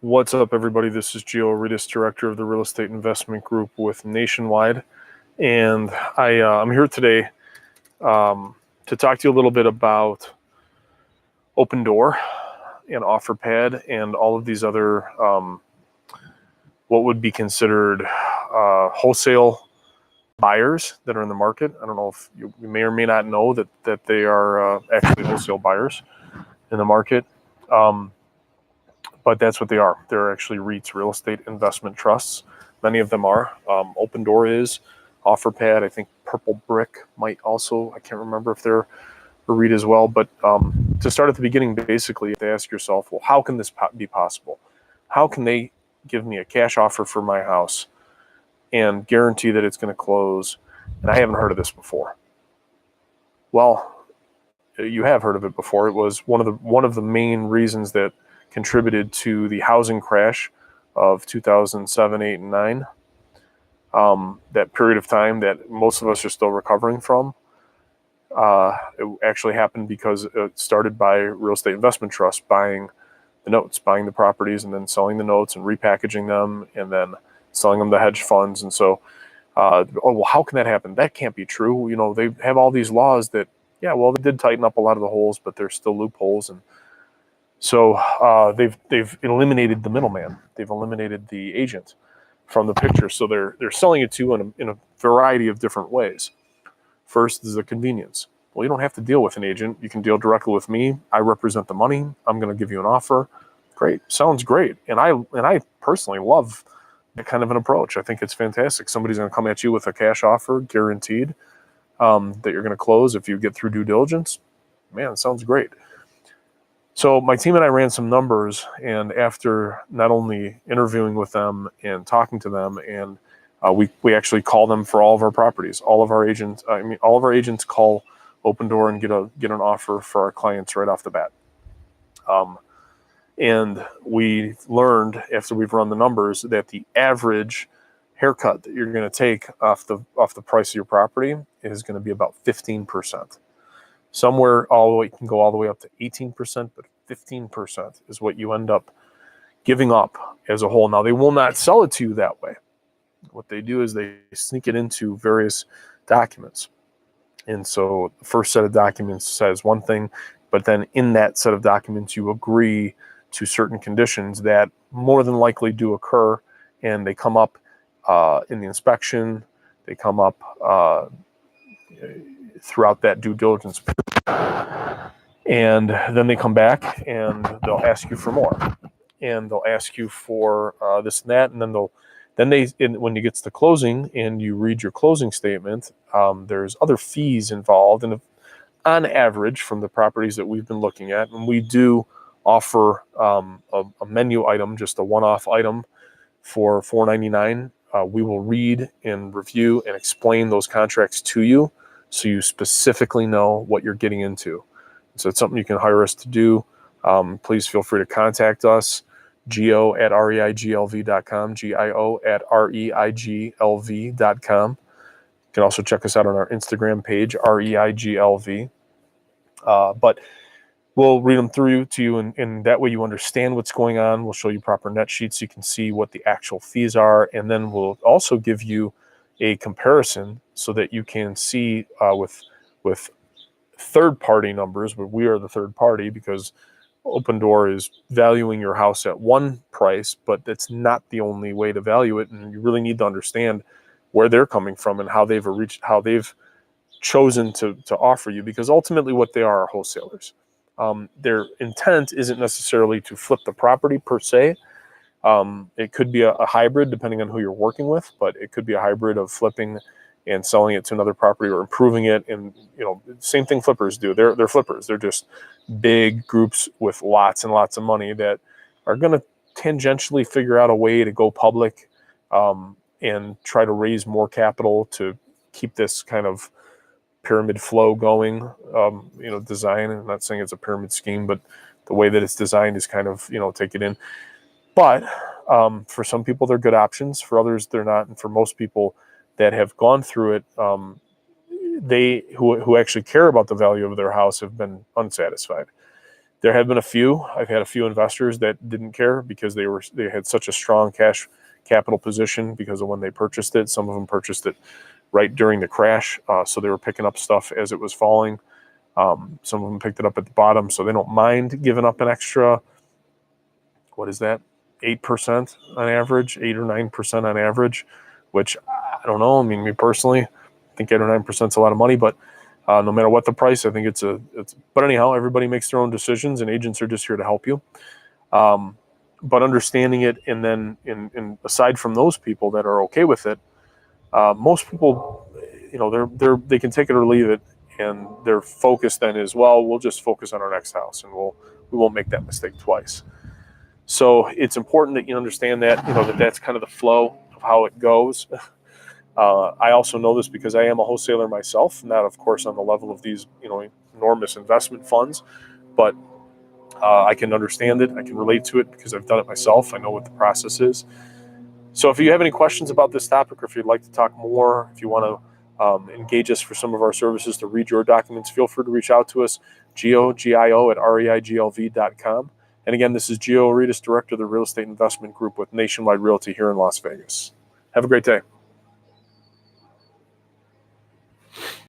What's up, everybody? This is Gio, REITs Director of the Real Estate Investment Group with Nationwide. And I'm here today to talk to you a little bit about OpenDoor and OfferPad and all of these other what would be considered wholesale buyers that are in the market. I don't know if you may or may not know that they are actually wholesale buyers in the market. But that's what they are. They're actually REITs, real estate investment trusts. Many of them are. OpenDoor is. OfferPad, I think Purple Brick might also. I can't remember if they're a REIT as well. But to start at the beginning, basically, you have to ask yourself, well, how can this be possible? How can they give me a cash offer for my house and guarantee that it's going to close? And I haven't heard of this before. Well, you have heard of it before. It was one of the main reasons that contributed to the housing crash of 2007, 8, and 9. That period of time that most of us are still recovering from. It actually happened because it started by real estate investment trusts buying the notes, buying the properties, and then selling the notes and repackaging them, and then selling them to hedge funds. And so, well, how can that happen? That can't be true. You know, they have all these laws that, yeah, well, they did tighten up a lot of the holes, but there's still loopholes. And so they've eliminated the middleman. They've eliminated the agent from the picture. So they're selling it to you in a variety of different ways. First is the convenience. Well, you don't have to deal with an agent. You can deal directly with me. I represent the money. I'm going to give you an offer. Great. Sounds great. And I personally love that kind of an approach. I think it's fantastic. Somebody's going to come at you with a cash offer, guaranteed, that you're going to close if you get through due diligence. Man, it sounds great. So my team and I ran some numbers, and after not only interviewing with them and talking to them, and we actually call them for all of our properties. All of our agents call OpenDoor and get an offer for our clients right off the bat. And we learned after we've run the numbers that the average haircut that you're going to take off the price of your property is going to be about 15%. Somewhere it can go all the way up to 18%, but 15% is what you end up giving up as a whole. Now, they will not sell it to you that way. What they do is they sneak it into various documents. And so the first set of documents says one thing, but then in that set of documents, you agree to certain conditions that more than likely do occur, and they come up in the inspection. They come up throughout that due diligence period. And then they come back and they'll ask you for more, and they'll ask you for this and that, and then when you get to the closing and you read your closing statement, there's other fees involved, and on average from the properties that we've been looking at, and we do offer a menu item, just a one-off item for $4.99. We will read and review and explain those contracts to you, so you specifically know what you're getting into. So it's something you can hire us to do. Please feel free to contact us, gio@reiglv.com, gio@reiglv.com. You can also check us out on our Instagram page, reiglv. But we'll read them through to you, and that way you understand what's going on. We'll show you proper net sheets so you can see what the actual fees are, and then we'll also give you a comparison so that you can see with third-party numbers, but we are the third party because OpenDoor is valuing your house at one price, but that's not the only way to value it, and you really need to understand where they're coming from and how they've chosen to offer you, because ultimately what they are wholesalers. Their intent isn't necessarily to flip the property per se. It could be a hybrid depending on who you're working with, but it could be a hybrid of flipping and selling it to another property or improving it. And, same thing flippers do. They're flippers. They're just big groups with lots and lots of money that are going to tangentially figure out a way to go public and try to raise more capital to keep this kind of pyramid flow going, design. I'm not saying it's a pyramid scheme, but the way that it's designed is kind of, take it in. But for some people, they're good options. For others, they're not. And for most people that have gone through it, they who actually care about the value of their house have been unsatisfied. There have been a few. I've had a few investors that didn't care because they had such a strong cash capital position because of when they purchased it. Some of them purchased it right during the crash, so they were picking up stuff as it was falling. Some of them picked it up at the bottom, so they don't mind giving up an extra, what is that, 8% on average, 8 or 9% on average, which I don't know. I mean, me personally, I think 8 or 9% is a lot of money, but no matter what the price, I think it's but anyhow, everybody makes their own decisions, and agents are just here to help you. But understanding it, and then aside from those people that are okay with it, most people, they can take it or leave it, and their focus then is, well, we'll just focus on our next house, and we won't make that mistake twice. So it's important that you understand that, that's kind of the flow of how it goes. I also know this because I am a wholesaler myself, not of course on the level of these, enormous investment funds, but I can understand it. I can relate to it because I've done it myself. I know what the process is. So if you have any questions about this topic, or if you'd like to talk more, if you want to engage us for some of our services to read your documents, feel free to reach out to us, Gio at reiglv.com. And again, this is Gio Aritas, Director of the Real Estate Investment Group with Nationwide Realty here in Las Vegas. Have a great day.